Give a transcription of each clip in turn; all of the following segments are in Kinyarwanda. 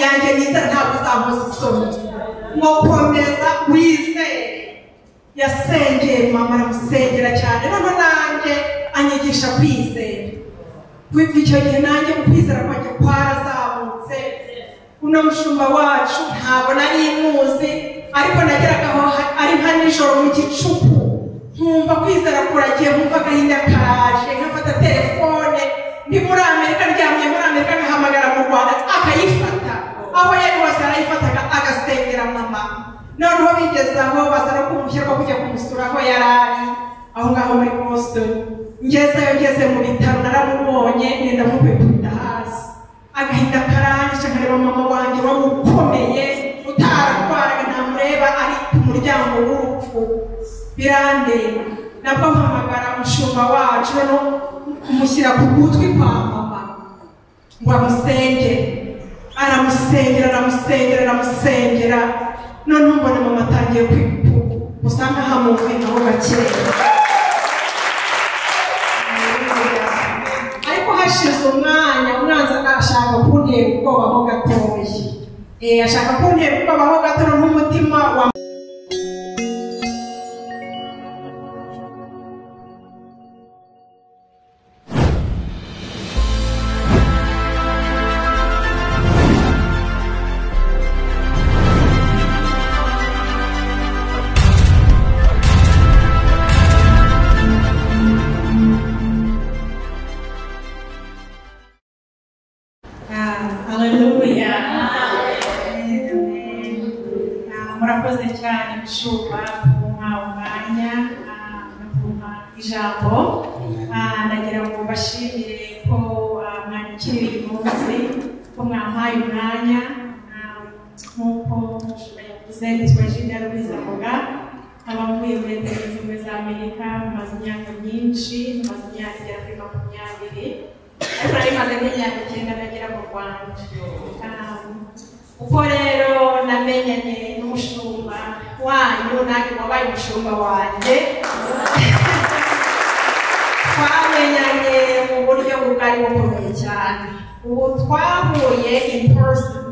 yanjye niza ntabwo uzamuza isoni ngo komeza wizere. Yasengeye mama aramusengera cyane, none nanjye anyigisha kwizera. Kuva icyo gihe nanjye ukwizera kwanjye kwarazamutse. Uno mushumba wacu ntabwo nari muzi, ariko nageraga aho ari nka nijoro mu gicuku nkumva kwizera kuragiye, nkumva agahinda karaje, nkafata telefone ndi muri Amerika, ndyamye muri Amerika, nkahamagara mu Rwanda akayifata, aho yari hose arayifataga agasengera mama. Noneho bigeze aho baza no kumushyira ko kujya kumusura aho yari ari aho ngaho muri Boston. Ngeze mu bitaro naramubonye, nenda mubikunda hasi, agahinda karangije, nkareba mama wanjye wamukomeye utararwaraga, ntamureba ari ku muryango w'urupfu. Birandeba, nabwo mpamagara umushumba wacu no kumushyira ku gutwi kwa mama ngo amusengere. Aramusengera, none mbona mama atangiye gusa nkahamuvinaho gakeya. Ariko hashize umwanya umwanzi ashaka kuntera ubwobaho gatoya, ashaka kuntera ubwobaho gato n'umutima wa Shuba umwanya ijambo. Ndagira ngo bashimire ko mwanyakiriye uyu munsi, ko mwampaye umwanya. Nk'uko yavuze, nitwa Nindira Mubyihanganire, nkaba mvuye muri Leta Zunze Ubumwe za Amerika, maze imyaka myinshi, maze imyaka igera kuri 20, ariko nari maze nk'imyaka 9 nagera mu Rwanda. Uko rero namenyanye n'umushumba wanyu, nanjye wabaye umushumba wanjye. Twamenyanye mu buryo bwari bukomeye cyane. Ubu twahuye in person,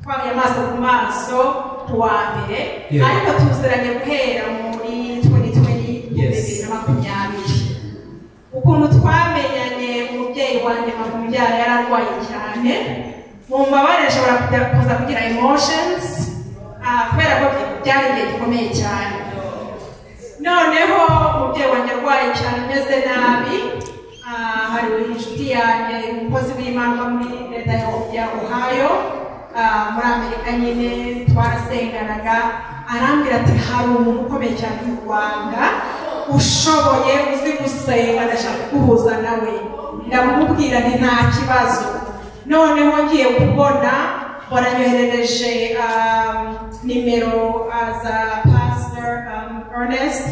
twahuye amaso ku maso kuwa mbere, ariko tuziranye guhera muri 2020. Ukuntu twamenyanye, umubyeyi wanjye makumyabiri yararwaye cyane. Mumbabarire nshobora kuza kugira emotions kubera ko byari igihe gikomeye cyane. Noneho umubyeyi wanjye arwaye cyane, ameze nabi. Hari inshuti yanjye, umukozi w'Imana muri Leta ya Ohio muri Amerika nyine, twarasenganaga. Arambwira ati hari umuntu ukomeye cyane mu Rwanda ushoboye, uzi gusenga, ndashaka kuguhuza nawe. Ndamubwira nti nta kibazo. Noneho ngiye kubona baranyoherereje nimero za Pastor Ernest,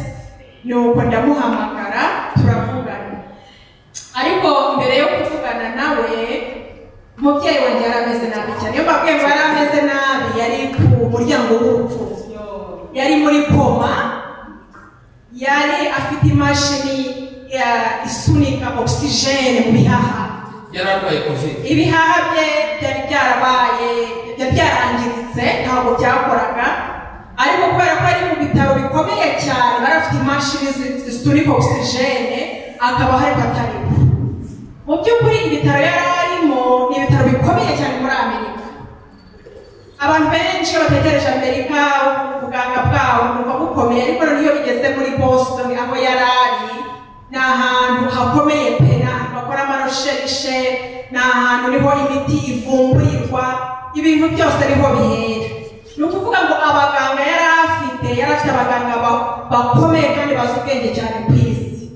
nuko ndamuhamagara turavugana. Ariko mbere yo kuvugana nawe, umubyeyi wanjye yarameze nabi cyane. Iyo mbabwiye ngo yarameze nabi, yari ku muryango w'urupfu, yari muri koma, yari afite imashini isunika oxygene mu bihaha. Yararwaye COVID. Ibihaha bye byari byarangiritse, ntabwo byakoraga. Ariko kubera ko ari mu bitaro bikomeye cyane, barafite imashini zisunika oxygene, akaba hari batariho. Mu by'ukuri ibitaro yari arimo ni ibitaro bikomeye cyane muri Amerika. Abantu benshi bategereje Amerika ubuganga bwawo bumva bukomeye, ariko niyo bigeze muri Boston aho yari ari, ni ahantu hakomeye pe, bakora amarusherishe, ni ahantu niho imiti ivumburirwa, ibintu byose niho bihera. Ni ukuvuga ngo abaganga yari afite abaganga bakomeye kandi bazi ubwenge cyane ku isi,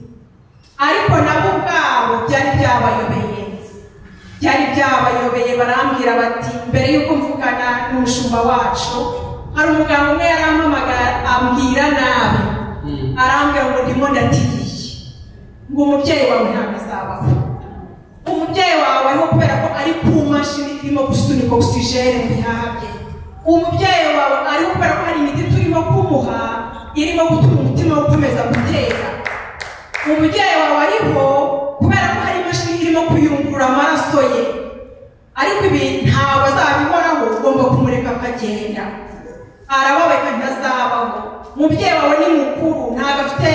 ariko nabo ubwabo byari byabayobeye. Barambwira bati, mbere y'uko mvugana n'umushumba wacu, hari umuganga umwe yarampamagara ambwira nabi, arambwira ngo ndimo ndatigiye, ngo umubyeyi wawe ntabwo azabaho. Umubyeyi wawe ho kubera ko ari ku mashini irimo gusunika oxygene mu bihaha bye. Umubyeyi wawe ari kubera ko hari imiti turimo kumuha irimo gutuma umutima ukomeza gutera. Umubyeyi wawe ariho kubera ko hari imashini irimo kuyungurura amaraso ye, ariko ibi ntabwo azabikoraho, ugomba kumureka akagenda. Arababaye ntazabaho. Umubyeyi wawe ni mukuru, ntabwo afite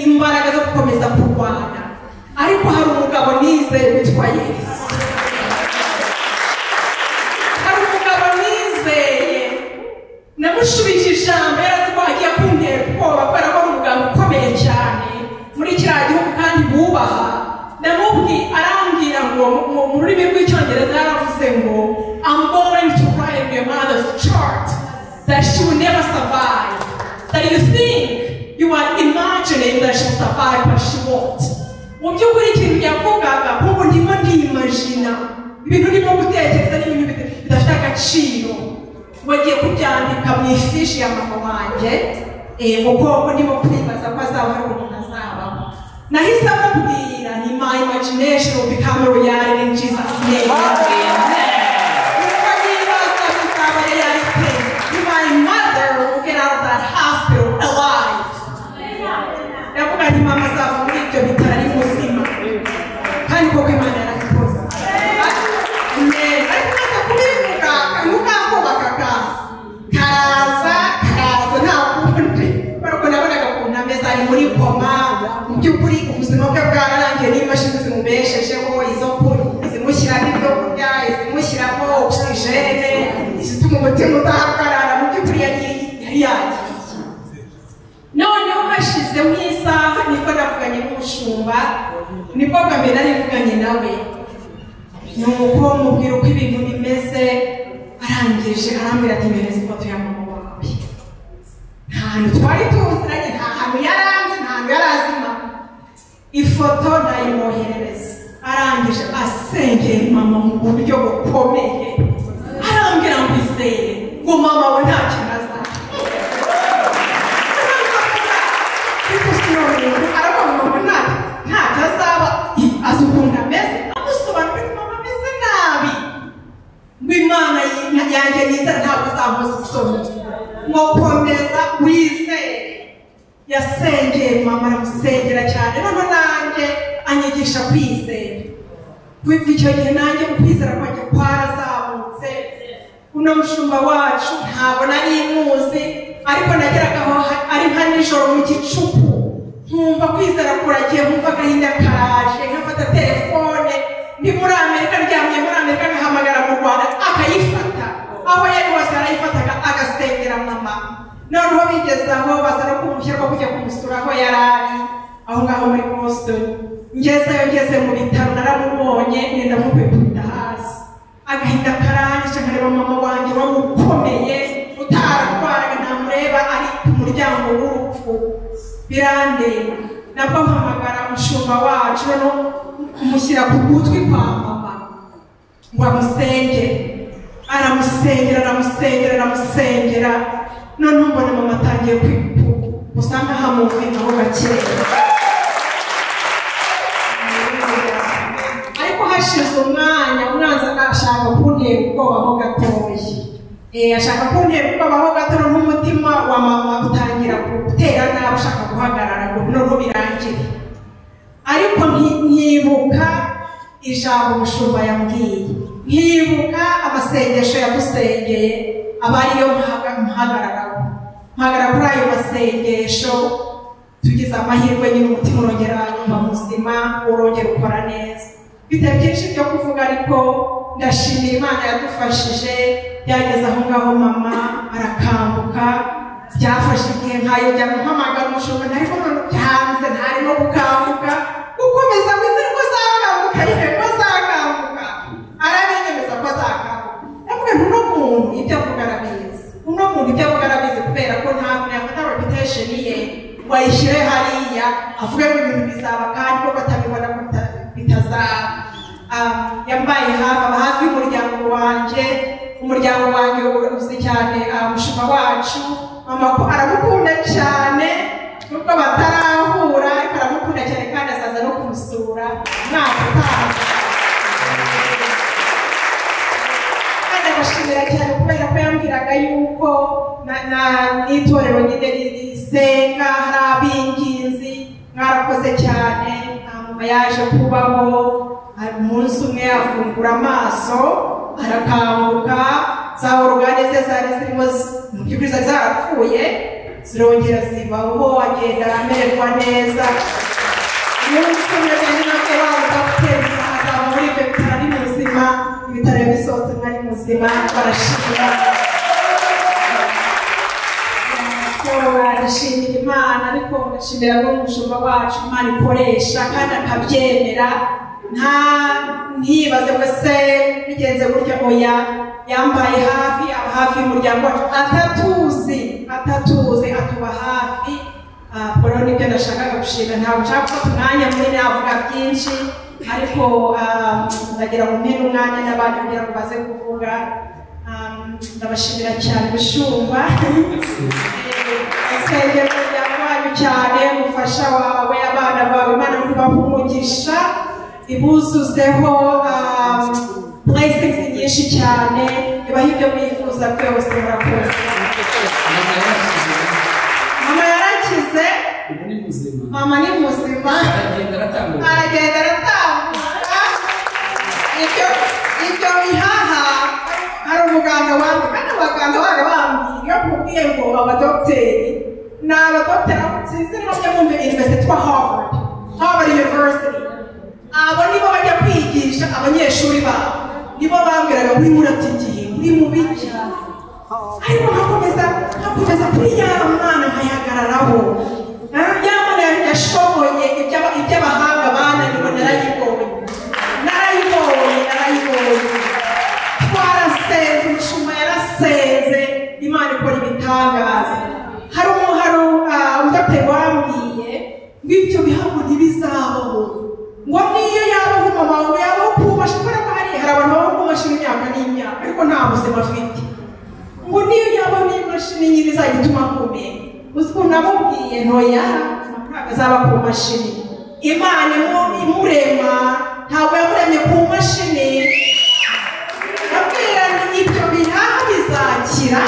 imbaraga zo gukomeza kurwana, ariko hari umugabo nizeye witwa Yesu. Hari umugabo nizeye namushubije ijambo, yarazi ko agiye kuntera ubwoba kubera ko ari umugabo ukomeye cyane muri kiriya gihugu kandi bubaha. Arambwira ngo mu rurimi rw'icyongereza yaravuze ngo I'm going to write your mother's chart that she will never survive, that you think you are imagining that she will survive but she won't. Mu by'ukuri ikintu yavugaga kuko ndimo ndimagina ibintu ndimo gutekereza n'ibintu bidafite agaciro, wagiye kubyandika mu ifishi ya mama wanjye kuko ndimo kwibaza ko azaba ari umuntu azabaho. Nahise amubwira ni my imagination will become a reality in Jesus' name. My mother will get out of that hospital alive. Ndavuga ni mama azava muri ibyo bitaro ari muzima kandi koko Imana yarabikoze. Ariko kubivuga nuko karaza nta kundi kuko nabonaga ukuntu ameze ari muri koma. Mu by'ukuri ubuzima bwe bwararangiye n'imashini zimubeshejeho, izo zimushyiramo ibyo kurya, izimushyiramo oxygene, izituma umutima udahagarara. Mu by'ukuri yari yagiye. Noneho hashize nk'isaha nibwo navuganye n'umushumba, nibwo bwa mbere nari mvuganye nawe, nuko mubwira uko ibintu bimeze. Arangije arambwira ati mpereza ifoto ya mama wawe. Nta hantu twari tuziranye, nta hantu yaranze, nta hantu yarazima. Ifoto ndayimwoherereza. Arangije asengera mama mu buryo bukomeye. Arambwira ngo izere ngo mama we nta kintu azaba. Arabona mama ntacyo azaba, azi ukuntu ameze. Amusobanurira ko mama ameze nabi, ngo Imana yanjye niza ntabwo uzamuza isoni, ngo komeza wizere. Yasengeye mama, aramusengera cyane. Noneho nanjye anyigisha kwizera. Kuva icyo gihe nanjye ukwizera kwanjye kwarazamutse. Uno mushumba wacu ntabwo nari muzi, ariko nageragaho ari nka nijoro mu gicuku, nkumva kwizera kuragiye, nkumva agahinda karaje, nkafata telefone ndi muri Amerika, ndyamye muri Amerika, nkahamagara mu Rwanda akayifata. Aho yari hose arayifataga agasengera mama. Noneho bigeze aho baza no kumushyira ko kujya kumusura aho yari ari aho ngaho muri Boston. Ngeze mu bitaro naramubonye, nenda mubikunda hasi. Agahinda karangije, nkareba mama wanjye wamukomeye utararwaraga, ntamureba ari ku muryango w'urupfu. Birandeba, nabwo mpamagara umushumba wacu, no kumushyira ku gutwi kwa mama ngo amusengere. Aramusengera. Noneho mbona mama atangiye gusa nkaho amuvinaho gakeya. Ariko hashize umwanya, umwanzi ashaka kuntera ubwobaho gatoya. Ashaka kuntera ubwobaho gato, n'umutima wa mama utangira gutera nabi, ushaka guhagarara ngo noneho birangire. Ariko nkibuka ijambo umushumba yambwiye, nkibuka amasengesho yadusengeye, aba ariyo mpagarara kuri ayo masengesho. Tugize amahirwe nyine umutima urongera uba muzima, urongera ukora neza. Bite byinshi byo kuvuga, ariko ndashimira Imana yadufashije. Byageze aho ngaho mama arakambuka. Byafashe igihe nkayo bya guhamagara umushumba, ariko byanze, ntari no gukambuka. Gukomeza kwizera ko azakambuka, ko azakambuka. Arabinyemeza ko azakambuka. Ndavuga ntuno muntu ibyo avuga arabizi, kubera ko ntabwo yafata reputation ye wayishyire hariya avuga ngo ibintu bizaba kandi ko batabibona ko bitazaba. Yambaye hafi y'umuryango wanjye uzi cyane. Umushumba wacu mama ko aramukunda cyane, nubwo batarahura ariko aramukunda cyane kandi azaza no kumusura mwaka utaha. Ndabashimira cyane kubera ko yambwiraga yuko n'itorero nyine risenga, hari abinginzi. Mwarakoze cyane. Mama yaje kubaho, umunsi umwe afungura amaso arakanguka, za orugane ze zari zirimo mu by'ukuri zari zarapfuye zirongera zibaho, agenda amererwa neza. Umunsi umwe nabwo dogiteri azaba muri ibyo bitaro ari muzima, ibitaro bisohotse ari muzima, barashimira. Ndashimira Imana, ariko ndashimira n'umushumba wacu Imana ikoresha kandi akabyemera, ntibaze ngo se bigenze gutya. Oya, yambaye hafi, aba hafi y'umuryango wacu, atatuzi atuba hafi. Rero nibyo ndashakaga gushimira. Ntabwo nshaka gufata umwanya munini avuga byinshi, ariko ndagira ngo mpere umwanya n'abandi kugira ngo baze kuvuga. Ndabashimira cyane bishumba, asengera umuryango wanyu cyane, umufasha wawe, abana bawe, Imana ibahe umugisha, ibuzuzeho blessings nyinshi cyane, ibahe ibyo mwifuza byose. Murakoze. Mama yarakize, mama ni muzima, aragenda aratambuka. Ibyo bihaha hari umuganga wambye, kandi abaganga barabambye iyo mubwiye ngo abadogiteri ni abadogiteri sinzi n'ibyo mwumve university twa Harvard University, abo nibo bajya kwigisha abanyeshuri babo, nibo bambwiraga muri muratigiye muri mu biki, ariko nkakomeza kuri ya mwana nkayagararaho. Ya mwana yashoboye iby'abahanga bananiwe, narayibonye. Twarasenze, umushumba yarasenze, Imana ikora ibitangaza. Hari umudogiteri wambwiye ngo ibyo bihabwa ntibizabaho, ngo niyo yabaho mama ngo yabaho kumasha, kubera ko hari abantu babaho kumashini imyaka n'imyaka ariko nta buzima afite, ngo niyo yabaho n'imashini nyine izajya ituma akomeye. Uzi ko namubwiye ntoya ntabwo azaba ku mashini. Imana imurema ntabwo yamuremye ku mashini. Abwira ibyo bihaha bizakira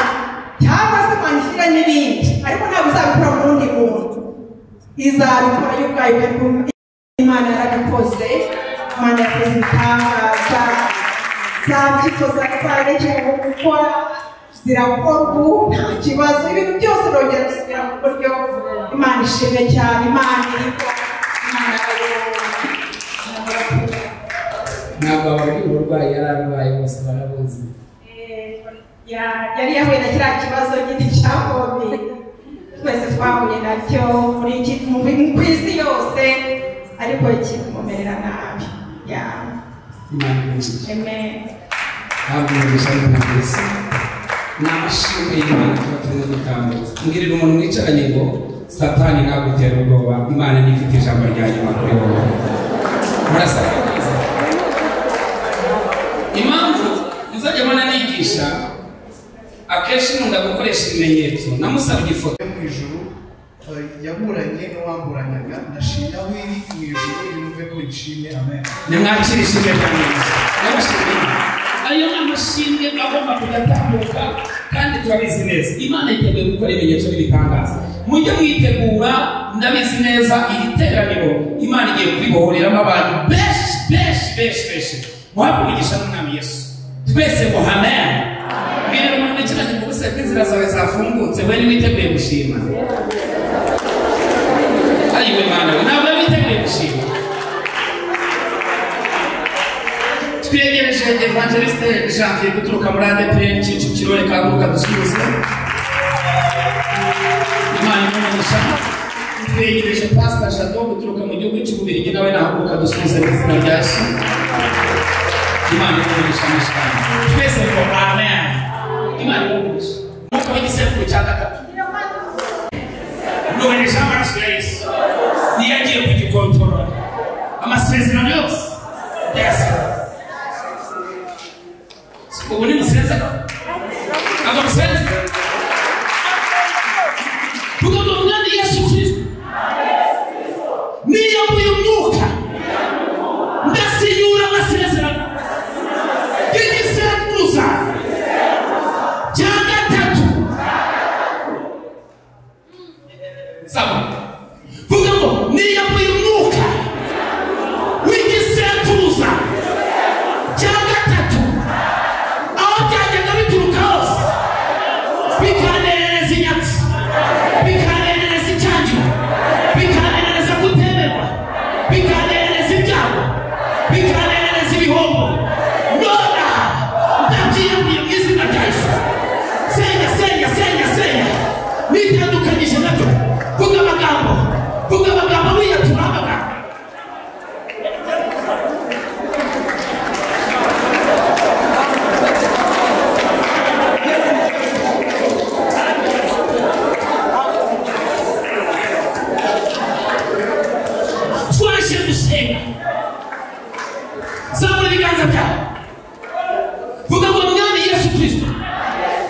cyangwa se kwandikira n'ibindi, ariko ntabwo uzabikora mu wundi muntu, izabikora yo ubwayo. Imana yarabikoze, Imana yakoze ibitangaza, zabyikoza zarekeye mu gukora, zirakora ubu nta kibazo, ibintu byose birongera gusubira mu buryo. Imana ishimwe cyane, Imana iriko, Imana ntabwo abari uburwayi yari arwaye bose barabuzi. Yari yahuye na kiriya kibazo nyine cya Covid, twese twahuye nacyo ku isi yose, ariko kikumerera nabi. Amen. Ntabwo umugisha n'umugezi n'amashimwe y'Imana tuba turimo gutambutsa. Mbwirira umuntu mwicaranye ngo Satani nagutera ubwoba, Imana nifite ijambo rya nyuma kuri wowe. Murasaba impamvu muzajya mbona nigisha akenshi nkunda gukoresha ibimenyetso. Namusabye ifoto mu ijuru yaburanye n'uwamburanyaga, ndashimira aho iri mu ijuru yumve ko ishimye. Amen. Nimwakire ishimwe cyane. Ayo n'amashimwe agomba kudatambuka, kandi turabizi neza Imana iteguye gukora ibimenyetso n'ibitangaza. Mujye mwitegura, ndabizi neza iri teraniro Imana igiye kuribohoreramo abantu benshi. Muhabwe umugisha n'Umwami Yesu. Twese ngo amen. Mbwira umuntu w'icyiranye ngo ubuse ko inzira zawe zafungutse, we niwiteguye gushima. Ayiwe Mana, we ntabwo witeguye gushima. Twegereje Evangélisez Janvier guturuka muri ADP Kicukiro, reka guruka dusubize. Imana imugisha. Twegereje Pastor Jado guturuka mu gihugu cy'Ububiligi, nawe nahaguruka dusubize mu izina rya Yesu. Imana imugisha n'ishimwe. Twese ngo amen. Imana imugisha. Nuko igisekuru cya gatatu nohereje amaraso ya Yesu, niyo agiye kugikontorora amasezerano yose yasigaye. Ubu ni musezero agamuseze tugomba umwami Yesu Kristo niyo mbuye umwuka ndasinyura amasezerano y'igisekuruza cya gatatu. Sawa, vuga ngo niyo mbuye umwuka w'igisekuruza cya gatatu byawe. Vuga ngo mwami Yesu Kristo,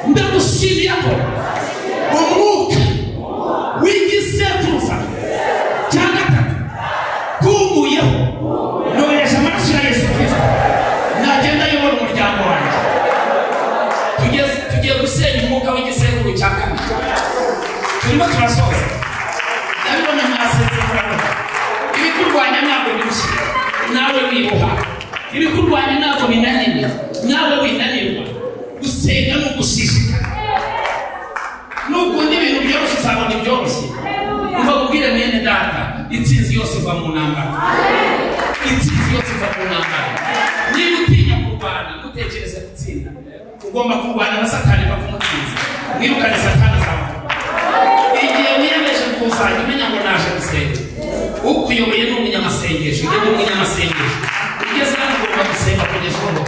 ndagushimiye ko umwuka w'igisekuruza cya gatatu kumuyeho nohereje amaraso ya Yesu Kristo nagenda ayobora umuryango wanjye. Tugiye gusenya umwuka w'igisekuru cya kabiri. Turimo turasoza. Ndabibona mwasenze murabona. Ibikurwanya ntabwo birushye, nawe wiboha. Ibikurwanya ntabwo binanirwa, nawe winanirwa. Gusenga no gushishikara. Nukunda ibintu byoroshye uzabona ibyoroshye. Umva kubwira mwene data, intsinzi yose iva mu ntambara. Intsinzi yose iva mu ntambara. Niba utinya kurwana, mutekereze gutsinda. Ugomba kurwana na Satani bakumutsinza. Mwirukane Satani zawe. Igihe wiyemeje kuzajya umenya ngo naje gusenga. Ukuyoboye ni umunyamasengesho, ujye ni umunyamasengesho. Ugeze hano ugomba gusenga kugeza ubu.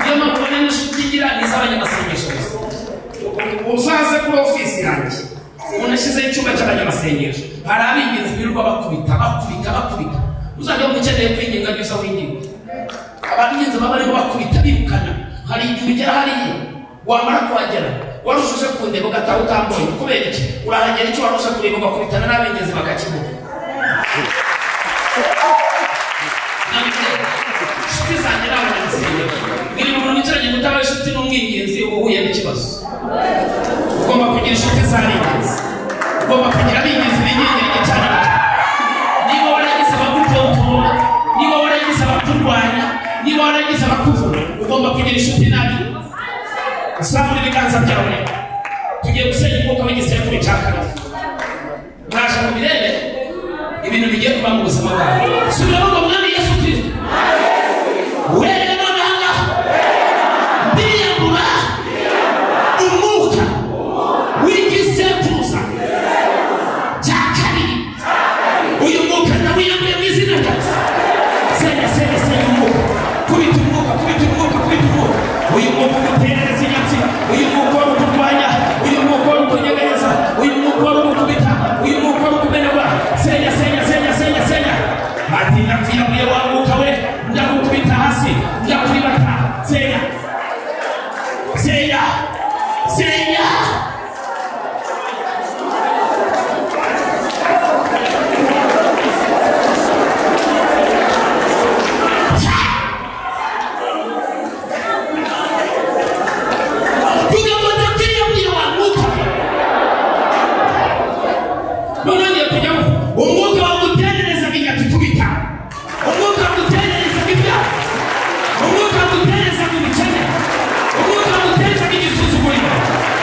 Niyo mpamvu ubona n'inshuti igira ni iz'abanyamasengesho gusa. Uzaze kuri ofisi yanjye umuntu ashyizeho icyumba cy'abanyamasengesho, hari ab'ingenzi birirwa bakubita. Uzajya ukeneye kwinginga byose winginga. Ab'ingenzi baba barimo bakubita birukana. Hari igihe ugera hariya wamara kuhagera warushije kundeba ugataha utambonye kubera iki? Urahagera icyo warusha kureba ugakubitana n'ab'ingenzi bakakimuha. Inshuti zanjye n'abanyamasengesho, biri mu muntu wicaranye gutaba inshuti n'umwingenzi uba uhuye n'ikibazo. Ugomba kugira inshuti z'ab'ingenzi, ugomba kugira ab'ingenzi b'ingenzi cyane. Niba waragize abagutontora, niba waragize abakurwanya, niba waragize abakuvura, ugomba kugira inshuti nabi. Usanga ibiganza byawe. Tugiye gusenya umwuka w'igisekuru cya kabiri. Mwaje mu birebe ibintu bigiye kuba mu buzima bwawe. Subiramo ngo mwami Yesu Kristo, uhereye none aha ngaha ndiyambura umwuka w'igisekuruza cya kabiri. Uyu mwuka ndawiyambuye mu izina rya Yesu. Senya umwuka. Kubita umwuka. Uyu mwuka uguterereza inyatsi. Uyu mwuka wari ukurwanya. Uyu mwuka wari ukunyeganyeza. Uyu mwuka wari ukubita. Uyu mwuka wari ukumenagura. Senya. Ati ndakwiyamuye wa mwuka we, ndagukubita hasi, ndakuribata. Senya. Umwuka waguterereza inyatsi kubita. Umwuka waguterereza ibyaha. Umwuka waguterereza ubukene. Umwuka waguterereza igisuzuguriro.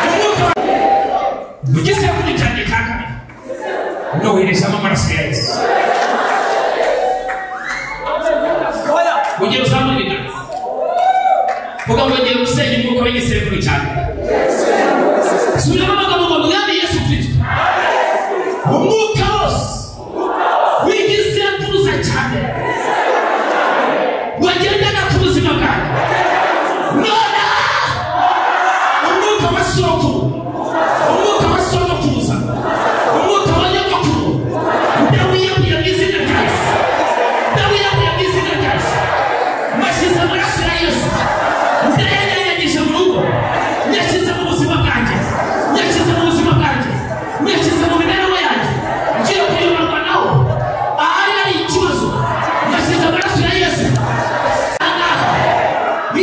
Umwuka w'igisekuru cyanjye cya kabiri noherezamo amaraso ya Yesu. Ugiye uzamura ibiganza. Vuga ngo ngiye gusenya umwuka w'igisekuru cyanjye. Subiramo amagambo ngo mwami Yesu Kristo, umwuka wose w'igisekuruza cyane wagendaga ku buzima bwanjye, none umwuka wa sokuru, umwuka wa sogokuruza, umwuka wa nyogokuru, ndawiyambuye mu izina rya Yesu. Mashyize amaraso ya Yesu, ndayanyanyagije mu rugo, nyashyize mu buzima bwanjye, nyashyize mu buzima bwanjye, nyashyize mu mibereho yanjye, ngiye kuyoborwa nawo. Ahari hari ikibazo, mashyize amaraso ya Yesu.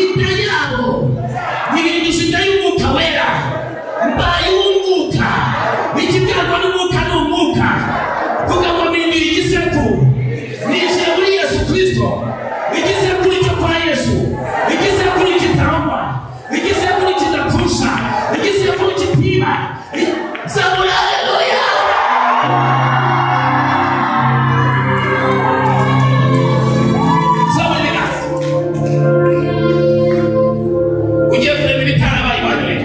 Inda yabo nyibindisha inda y'umwuka wera, mbaye w'umwuka, ikibyarwa n'umwuka ni umwuka. Vuga ngo mpindura igisekuru, ninjiye muri Yesu Kristo. Igisekuru cyo kwa Yesu, igisekuru kitarangwa, igisekuru kidapfusha, igisekuru kitiba. Zabura, haleluya. Zabura ibiganza. Ugiye kureba ibitarabaye iwanyu.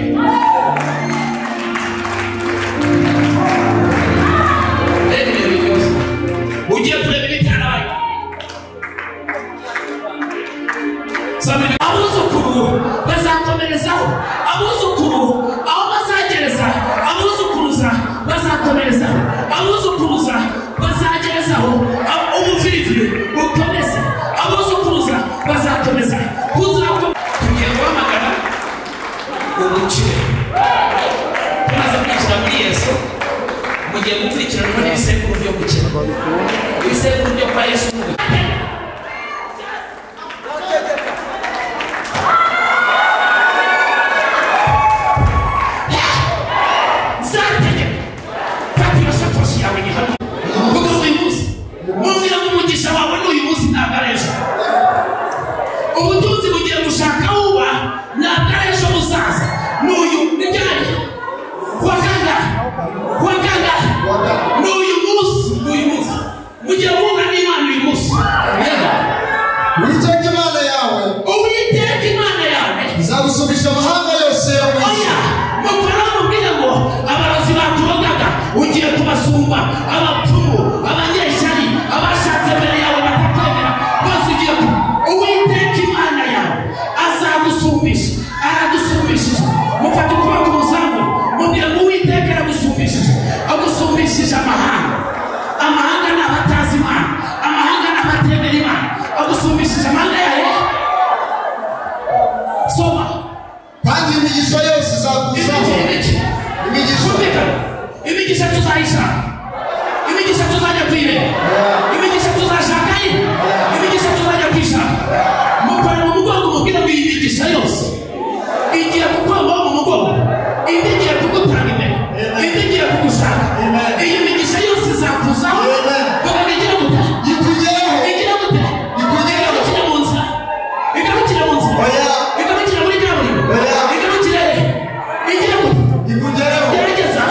Ugiye kureba ibitarabaye. Abuzukuru bazakomerezaho, abuzukuru aho bazagereza, abuzukuruza bazakomerezaho, abuzukuruza bazagerezaho, ubuviviri bukomeze, abuzukuruza bazakomeza. ibisekuru byo kwa Yesu. Mubwira ngo umugisha wawe n'uyu munsi ntabwo ari ejo. Ubutunzi bugiye gushaka uba ntabwo ari ejo buzaza. N'uyu n'ibyari wakanga n'uyu munsi mugiye guhura n'Imana uyu munsi. Uwiteka Imana yawe izagusubisha amahanga yose yo mu isi. Mukora mubwira ngo abarozi baturogaga ugiye kubasumba, abapfumu, abanyeshari, abashatse mbere yawe batakwemera bose ugiye Uwiteka Imana yawe azagusumbisha, aragusumbishije. Mufate ukuboko umuzamu mubwira ngo Uwiteka aragusumbishije, agusumbishije amahanga. Amahanga ni abatazi Imana, amahanga ni abatemera Imana, agusumbishije amahanga yawe. Soma kandi imigisha yose izakuzaho. Imigisha tuzayishaka, imigisha tuzajya kwireba, imigisha tuzashaka ye, imigisha tuzajya kwishaka. Mukora mu mugongo mubwira ngo iyi migisha yose igiye kukwambaho mu mugongo, indi igiye kugutanga imbere, indi igiye kugushaka. Iyi migisha yose izakuzaho kugira igira gute? Igira gute? Igarukira mu nzira, igarukira mu nzira, igarukira muri kaburimbo, igarukira igira gute? Gerageza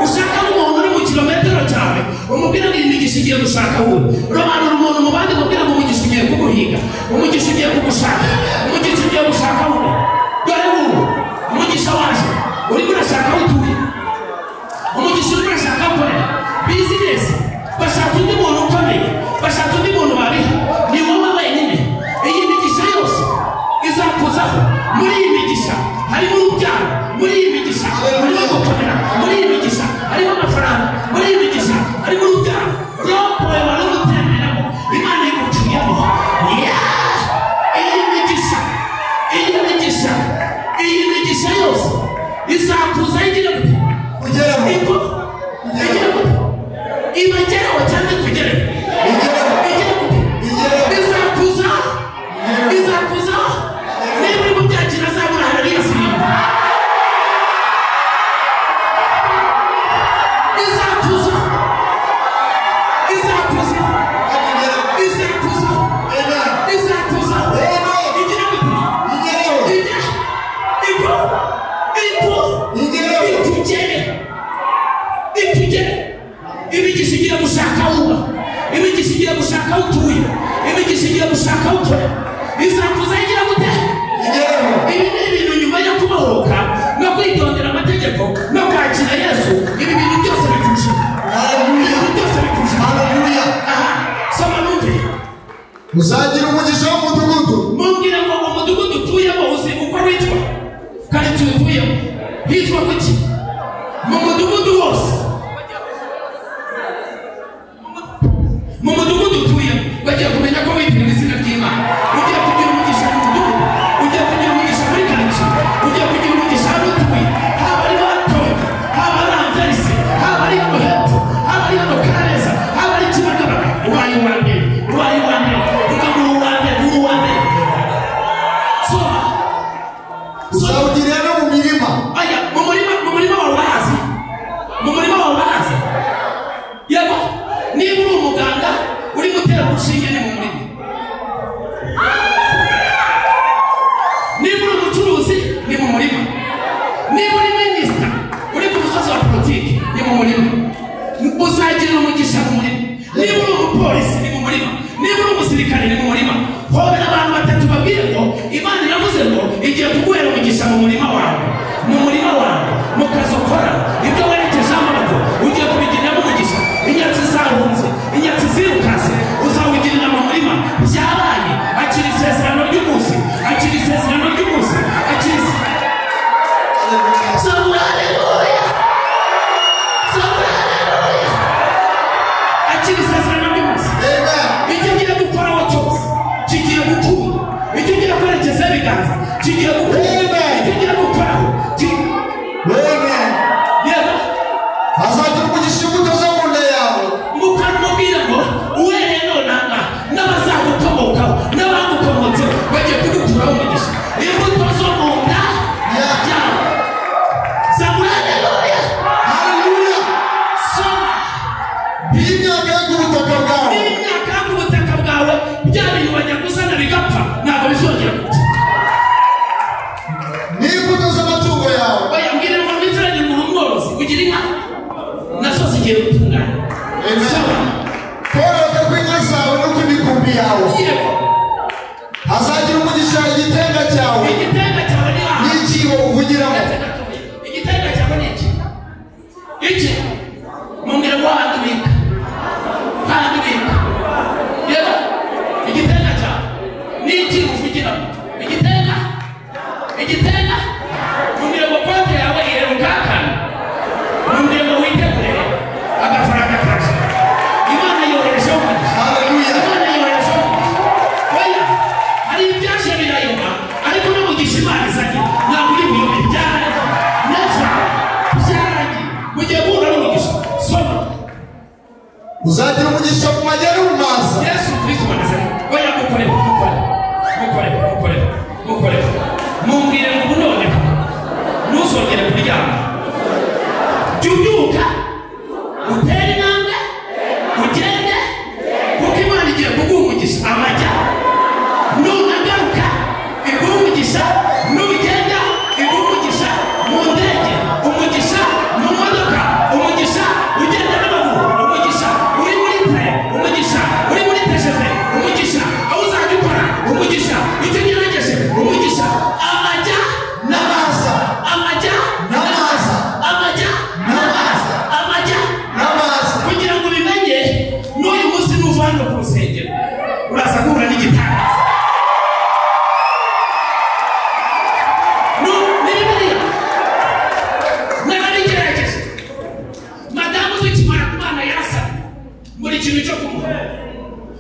ushaka n'umuntu uri mu kilometero cyawe umubwira ngo iyi migisha igiye gushaka wowe. Robanura umuntu mu bandi mubwira ngo umugisha ugiye kuguhiga, umugisha ugiye kugushaka, umugisha ugiye gushaka wowe. Dore wowe umugisha waje urimo urashaka aho utuye, umugisha urimo urashaka gukorera bizinesi. Bashaka undi muntu ukomeye, bashaka undi muntu babiha, ni wowe wenyine. Iyi migisha yose izakuzaho. Muri iyi migisha harimo urubyaro, muri iyi migisha harimo gukomera, muri iyi migisha harimo amafaranga, muri iyi migisha harimo urubyaro. Roboye wari umutemeramo Imana iguciyemo. Iyi migisha yose izakuza igira gute? Igira gute? Ibageraho cyangwa ikugereho? Igira gute? Izakuza niba uri mu byakira azabura hariya sirimba. Izakuza igira gute? Itugere. Imigisha igiye gushaka uba, imigisha igiye gushaka utuye, imigisha igiye gushaka ukora. Izakuza igira gute? Ibi ni ibintu nyuma yo kubohoka no kwitondera amategeko no kwakira Yesu. Ibi bintu byose bikuje. Haleluya. Soma numve. Uzagira umugisha w'umudugudu. Mubwira ngo umudugudu utuyemo uzi uko witwa, kandi tuyutuyemo hitwa kuki? Mu mudugudu wose, mu mudugudu utuyemo bagiye kumenya ko witwa izina ry'Imana. Ugiye kugira umugisha mu mudugudu, ugiye kugira umugisha muri karitsiye, ugiye kugira umugisha aho utuye, haba ari batoye, haba ari Evangélisez, haba ari hano hepfo, haba ari hano Kabeza, haba ari Kibagabaga. Ubaye uwa mbere, ubaye uwa mbere, ukamura uwa mbere, uwa mbere. Soma uzawugirira no mu mirima. Aya, mu murima wawe urahazi, mu murima wawe urahazi. Yego, niba uri umuganga uri gutera urushinge ni mu murima. Niba uri umucuruzi ni mu murima. Niba uri minisita uri ku musozi wa politiki ni mu murima. Uzagirira umugisha mu murima. Niba uri umupolisi ni mu murima. Niba uri umusirikare ni mu murima. Hobera abantu batatu babwire ngo Imana iravuze ngo igiye kuguhera umugisha mu murima wawe, mu murima wawe, mu kazi ukora, ibyo werekeje amaboko ugiye kubigiriramo umugisha. Inyatsi zahunze, inyatsi zirukase uzawugirira mu murima. Byabaye akira isezerano ry'umunsi, akira isezerano ry'umunsi, akira Haleluya. Akira isezerano ry'umunsi. Icyo ugiye gukora cyose kigiye gukunda, icyo ugiye kwerekeza ibiganza kigiye gukunda, icyo ugiye gukoraho azagira umugisha imbuto zo mu nda yawe. Mukamubwira uzagira umugisha mu majyana n'ubumaza. Yesu Kristo waneze oya mukore mumbwire ngo none nuzongere kuryama byubyuka utere intambwe ugende kuko Imana igiye kuguha umugisha amajya nunagaruka iguha umugisha nugenda iguha umugisha mu ndege umugisha mu modoka umugisha ugenda n'amaguru umugisha uri muri train umugisha uri muri TGV umugisha aho uzajya ukora umugisha icyo gerageje umugisha amajya n'amaza amajya n'amaza amajya n'amaza amajya n'amaza. kugira ngo ubimenye n'uyu munsi n'uvana ku rusengero uraza guhura n'igitangaza. Narabigerageje madamu tukimara kubana yarasabye muri ikintu cyo kumuha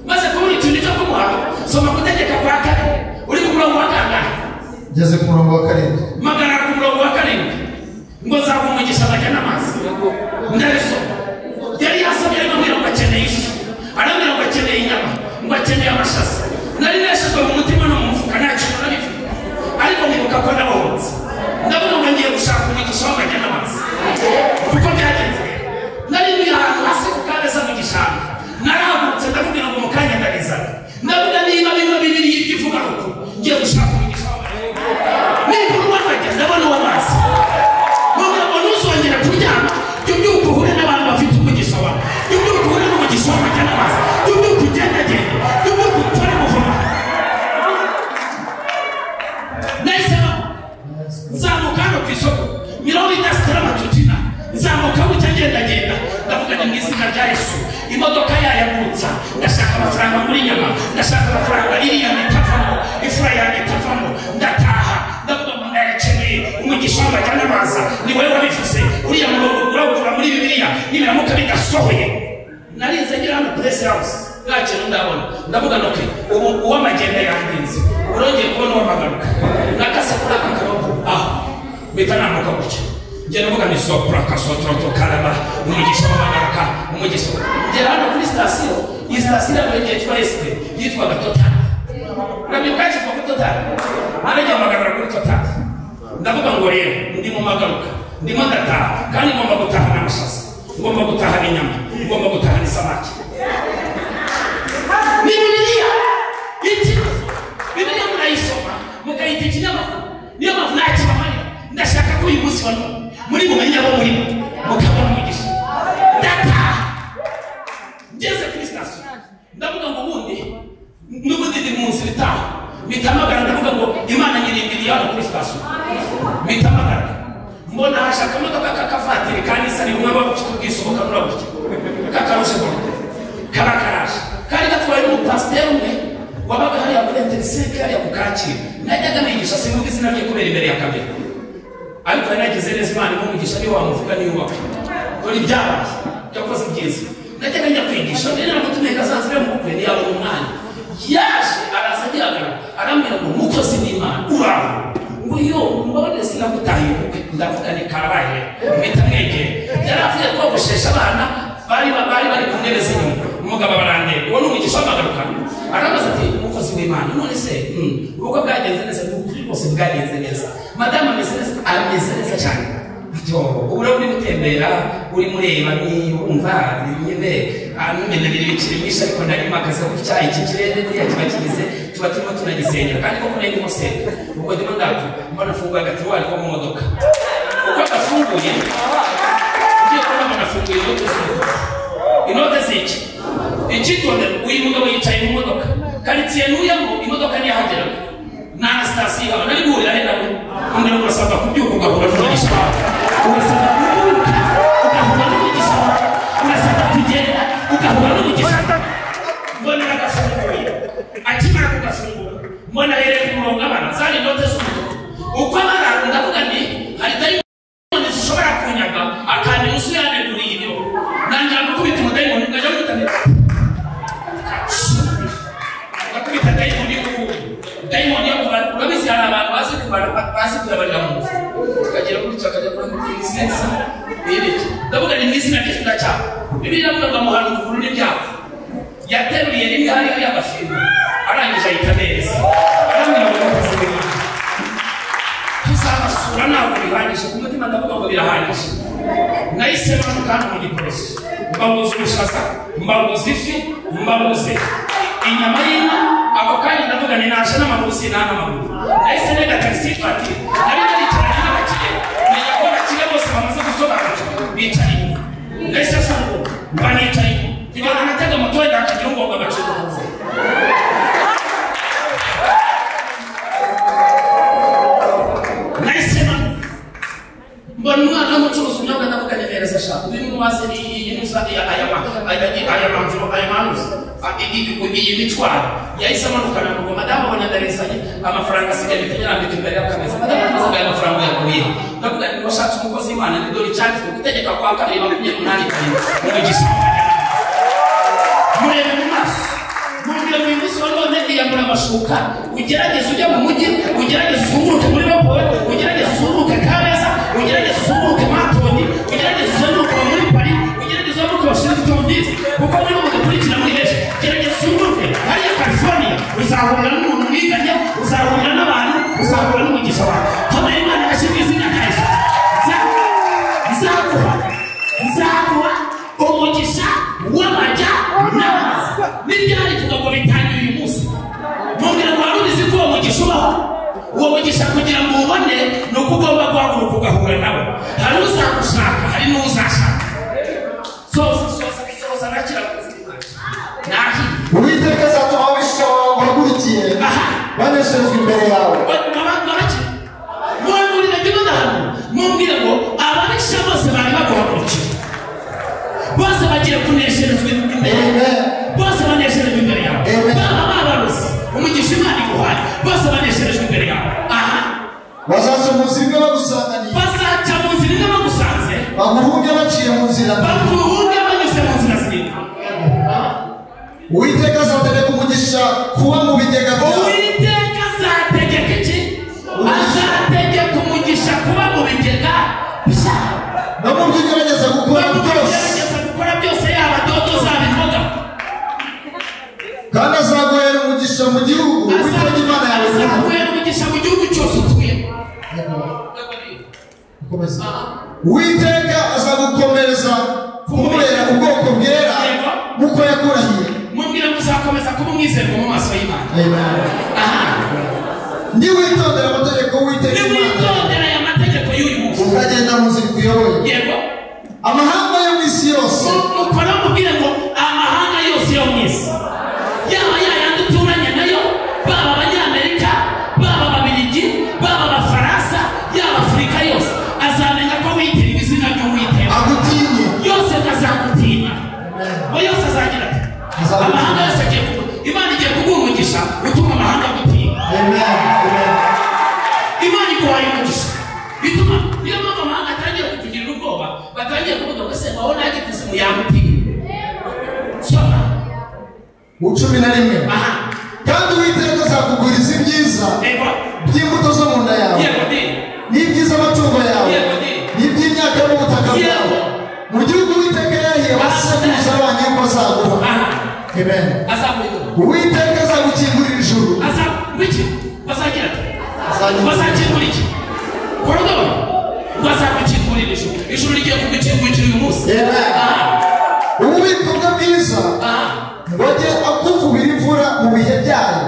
maze kubura ikintu cyo kumuha soma gutegeka kwa kane uri ku murongo wa kangahe? Ngeze ku murongo wa karindwi. Magana ku murongo wa karindwi ngo nzaguha umugisha amajya n'amazi ndabisoma. Yari yasabye ariko ambwira ngo akeneye ifi arambwira ngo akeneye inyama ngo akeneye amashaza. Nari neshejwe mu mutima no mu mufuka nta kintu nari mfite ariko nibuka ko nabahotse ndavuga ngo ngiye gushaka umugisha w'amajya n'amazi kuko byagenze. Nari ndi ahantu hasi ku kabeza mu gishanga narahagurutse ndamubwira ngo mu kanya ndabizana ndavuga niba bimwe bibiri y'ikivuga ruko ngiye gushaka umugisha w'amajya w'amajya ndabona uw'amazi mubwira ngo ntuzongere kuryama byubyuka uhure n'abantu bafite umugisha wawe byubyuka uhure n'umugisha w'amajya n'amazi byubyuka ugendagende byubyuka utore muvuma. Nahisemo nzamuka hano ku isoko mirongo idasitara amatutina nzamuka bucya ngendagenda ndavuga ni mu izina rya Yesu imodoka yayagurutsa ndashaka amafaranga muri nyama ndashaka amafaranga iriya mitavamo ifura yanjye itavamo ndataha ndavuga ngo ndayakeneye umugisha w'amajya n'amazi ni wowe wabivuze uriya murongo urawukura muri Bibiliya nibiramuka bidasohoye. Narinze ngira hano press house nta kintu ndabona ndavuga noke ubu uw'amagenda yandinze urongeye kubona uw'amagaruka nakase kuri aka kaboko bita namuka gutya njye ndavuga ni sopra kasotroto karaba umugisha w'amagaruka umugisha ngera hano kuri sitasiyo iyi sitasiyo yabaye yitwa SP yitwaga Total nabikaje kwa Total arajya amagarura kuri Total ndavuga ngo rero ndi mu magaruka ndimo ndataha kandi ngomba gutaha n'amashaza ngomba gutaha n'inyama ngomba gutaha n'isamaki. Ni Bibiliya iti Bibiliya murayisoma mukayita ikinyamakuru niyo mpamvu ntakibamara ndashaka ko uyu munsi wano muri bumenye abo muri mukabona umugisha ndataha ngeze kuri sitasiyo ndavuga ngo ubundi n'ubundi ndi munsi bitaha mitamagara ndavuga ngo Imana nyirimbiri yaho kuri sitasiyo mitamagara mbona hashaka imodoka kakavatiri kandi isa nimwe bafite ubwisohoka murabuke kakarushe ngo karakaraje kandi gatwaye n'umupasiteri umwe wabaga hariya muri interiseke hariya ku Kacyiru najyaga nigisha sinumva izina rye kubera imbere ya kamera ariko nagize neza Imana imugisha niyo wamuvuga niyo waka dore ibyabaye yakoze byiza najyaga njya kwigisha rero namutumye kazazire mu bukwe ntiyabona umwanya yaje araza gihagarara arambwira ngo mukozi n'Imana uraho ngo yo mbone sinagutahiye ubukwe ndavuga ni karabaye mpita mwegera yari avuye kogoshesha abana bari ku ntebe z'inyuma umugabo barandeba uwo ni umugisha w'amagaruka arabaza ati umukozi w'Imana none se ubwo bwagenze neza n'ukuri rwose bwagenze neza madamu ameze neza cyane ubu rero uri gutembera uri mureba wumva nyine n'ibintu biri bikiri byinshi ariko ndarimo akazi ko icyayi cy'ikirere niya kiba kigize tuba turimo tunagisengera kandi koko nari ndimo senga ubwo ndimo ndapfa mbona afunguye agatiruwari ko mu modoka uko agafunguye ngiye kubona mbona afunguye inote z'iki ikitonde uyu mugabo yicaye mu modoka karitsiye n'uyamo imodoka ntiyahageraga nta sitasiyo haba nari guhurira he nawe umuntu urasabwa kubyuka ugahura n'umugisha wawe urasabwa kubyuka ugahura n'umugisha wawe urasabwa kugenda ugahura n'umugisha mbona agafunguye akimara kugafungura mbona ahereye ku murongo abana zari inote z'umutuku uko abana ndavuga ni hari dayimoni zishobora kunyaga akandi nusu yaneguriye ibyo nangira gukubita umudayimoni ngajya gutamira gakubita dayimoni y'ubukungu dayimoni yo kubara urabizi hari abantu bazi kuyabarira mu nzu tukagera kuri cyo akajya kuri mutima isensa bireke ndavuga ni mu izina ry'Yesu ndacyaha Bibiliya ivuga muhana ukuguru n'ibyago yateruye rimwe hariya y'abashinwa arangije ahita neza aramwira ngo ntasubire tuzabasura ntabwo bihagije ku mutima ndavuga ngo birahagije nahise manuka mu giporoso mbabuze ubushaza mbabuze ifi mbabuze inyama y'inka ako kanya ndavuga ni nashe n'amaguru sinana amaguru nahise nega taxi vatire nari naricaranye n'abakire menya ko abakire bose bamaze gusobanukirwa bicaye inyuma nahise asanzwe mba nicaye kugira ngo natega moto wenda hakagira ngo agaciro kuvuga nahise mbona umwana w'umucuruzi unyobwa ndavuga nyemereza ashaka uyu mubaze iyinuza aya manuza iyi mitwaro yahise amanukana ngo madamu abona ndarizanye amafaranga asigaye bitegerambika imbere y'akameza madamu amaze aya mafaranga yakuye ndavuga ngo washatse umukozi w'Imana ni dore icyanditswe gutegeka kwa 2:28 umugisha murebe mu maso mubwira ngo umunsi wa none yambura amashuka ugerageze ujya mu mujyi ugerageze uzunguruke muri Bapole ugerageze uzunguruke Kabeza ugerageze uzunguruke Matoni ugerageze uzunguruke muri Paris ugerageze uzunguruke Washington DC kuko muri mudukurikira muri benshi gerageze uzunguruke hariya California uzahurira n'umuntu mwiganye uzahurira n'abantu uzahurira n'umugisha wawe hano Imana yashyize izina rya Yesu nzaguha umugisha w'amajya n'amazi n'ibyari tuvuga ngo bitangiye uyu munsi mubwira ngo wari uzi ko uwo mugisha ubaho uwo mugisha kugira ngo ubone ni uko ugomba guhaguruka ugahura nabo hari uzagushaka hari n'uzashaka soza nakira nahi Uwiteka azatuma abishoboye guhagurikiye baneshejwe imbere yawe mubwira ngo ababisha bose bari baguhagurukiye bose bagiye kunesherezwa imbere bose banesherezwa imbere yawe baba babaruzi umugisha Imana iguhaye bose banesherezwa imbere yawe bazaca mu nzira imwe bagusanganiye bazaca mu nzira imwe bagusanze baguhunge baciye mu nzira baguhunge banyuze mu nzira zimwe Uwiteka azategeka umugisha kuba mu bigega byawe Uwiteka azategeka iki azategeka umugisha kuba mu bigega byawe no mu byo ugerageza gukora byose yaba dodo zaba imboga kandi azaguhera umugisha mu gihugu Uwiteka Imana yawe azaguhera umugisha mu gihugu cyose utuyemo Uwiteka azagukomereza kumubera ubwoko bwera nk'uko yakurahiye mubwira ngo uzakomeza kuba umwizerwa mu maso y'Imana niwitondera amategeko y'Uwiteka Imana niwitondera aya mategeko y'uyu munsi ukagenda mu nzira ikuyoboye yego amahanga yo mu isi yose ukora mubwire ngo amahanga yose yo mu isi yaba yayandi uturanye nayo baba abanyamerika baba ababiligi baba abafaransa yaba Afurika yose azamenya ko witiriwe izina ry'Uwiteka agutinye yose azagutinya we yose azagira ati amahanga yose agiye Imana igiye kuguha umugisha utuma amahanga agutinya Imana iguhaye umugisha bituma niyo mpamvu amahanga atangiye kukugirira ubwoba batangiye kuvuga ngo se wawe nta gitisi mu yamutinya soma mu 11 kandi Uwiteka azakuguriza ibyiza by'imbuto zo mu nda yawe n'ibyiza amatungo yawe n'iby'imyaka yo mu butaka bwawe mu gihugu Uwiteka yahiye abasekuruza banyu yuko azaguha Uwiteka azagukingurira ijuru bazakingura iki korodoro bazagukingurira ijuru rigiye kugukingurira uyu munsi ububiko bwe bwiza ngo ajye akuvubira imvura mu bihe byayo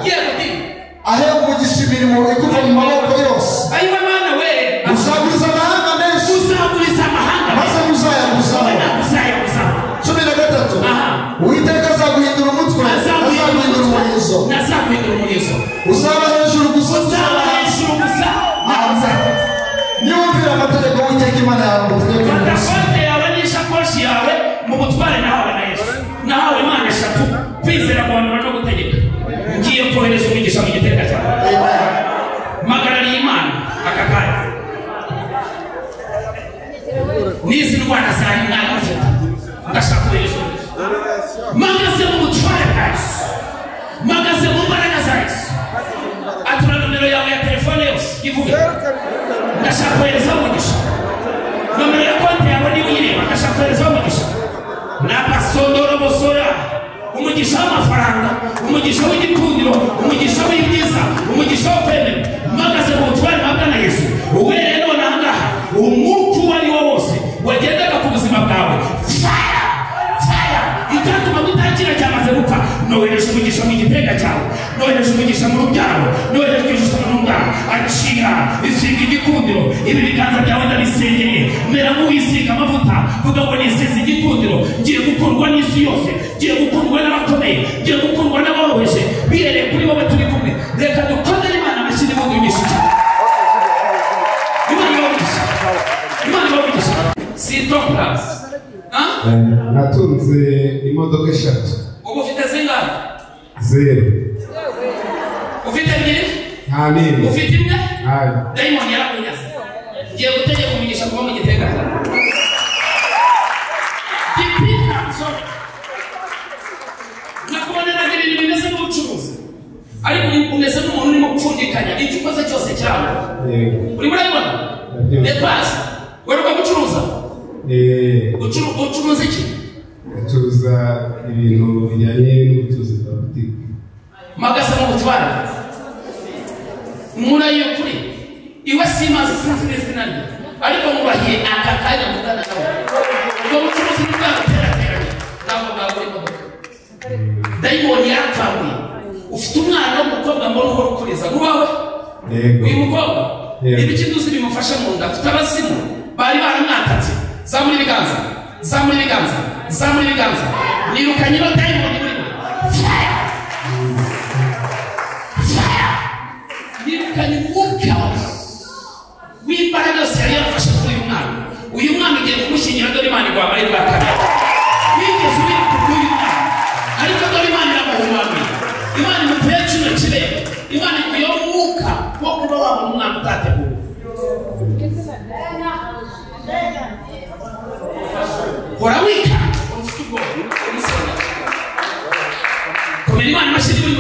ahe umugisha imirimo ikuva mu maboko yose uzaguriza amahanga menshi maze muzayaguzaho 13 Uwiteka azaguhindura umutwe azaguhindura umurizo uzaba hejuru gusa niwumvira amategeko y'Uwiteka Imana yawe ngutegeka uyu munsi yawe n'ishakoshi yawe mu butware nahawe na Yesu nahawe Imana eshatu kwizera guhanura no gutegeka ngiye kohereza umugisha mu gitereka cyawe magarariye Imana aka kanya n'izi ndwara zari mwana ufite ndashaka kohereza umugisha magaze mu butware bwa Yesu magaze mu mbaraga za Yesu atura nomero yawe ya telefone yose ivuge ndashaka kohereza umugisha nomero ya konti yawe niba uyireba ndashaka kohereza umugisha umugisha w'amafaranga, umugisha w'igikundiro, umugisha w'ibyiza, umugisha wo kwemera. Mpagaze mu butware mpabwa na Yesu. Wowe rero nangaha umwuka uwo ari wo wose wagendaga ku buzima bwawe, fire fire itatuma gutakira cyamaze gupfa. Nohereje umugisha mu gitega cyawe, nohereje umugisha mu rubyaro, nohereje umugisha mu rubyaro. Acira isiga igikundiro, ibi biganza byawe ndabisengeye. Mera nk'uwisiga amavuta, vuga ngo nisize igikundiro. Ngiye gukundwa n'isi yose, ngiye gukundwa n'abakomeye, ngiye gukundwa n'aboroheje. Bihereye kuri wowe turi kumwe. Reka dukorere Imana amashyi n'impundu y'imishiki. Imana ibahe, Imana ibahe. Si top class. Natunze imodoka 3. Ubu ufite zingahe? 0. Ufite ebyiri? Nta nini. Ufite imwe? Ntayo. Diamond yarakunyaze. Ngiye gutegeka umugisha kuba mu gitega. Gipika sorry. Nakubonera ibintu bimeze nk'ubucuruzi. Ariko umeze nk'umuntu urimo gupfundikanya icyo ukoze cyose cyawe. Uri murabibona? Epasi. Weruka gucuruza? Ucuruza iki? Ucuruza ibintu bijyanye n'ubucuruzi bwa butike. Magasa mu butware. Murayo kuri. Iwe simaze sinzi n'izina rye. Ariko mubahiye aka kanya mugana nawe. Ubwo bucuruzi bw'abateranye. Ntabwo bwagura imodoka. Diamond yaratambuye. Ufite umwana w'umukobwa mbona uhora ukuriza. Ubawe? Uyu mukobwa? Ibiki nduzi bimufasha mu nda. Afite abasimu. Bari baramwatatse. Zamura ibiganza. Zamura ibiganza. Zamura ibiganza. Nirukanye no Diamond muri we. Fire! Fire! Nirukanye umwuka w'imbaraga yose yari yarafashe kuri uyu mwana. Uyu mwana ugiye kumushyingira dore Imana igwa muri bwa kabiri. Wigeze uri kuri uyu mwana. Ariko dore Imana iramuhumanye. Imana imutuye kino kirere. Imana ikuye umwuka wo kuba waba umwana utateguwe. Hora wika ufite ubwoba umusore. Komera Imana amashyi muri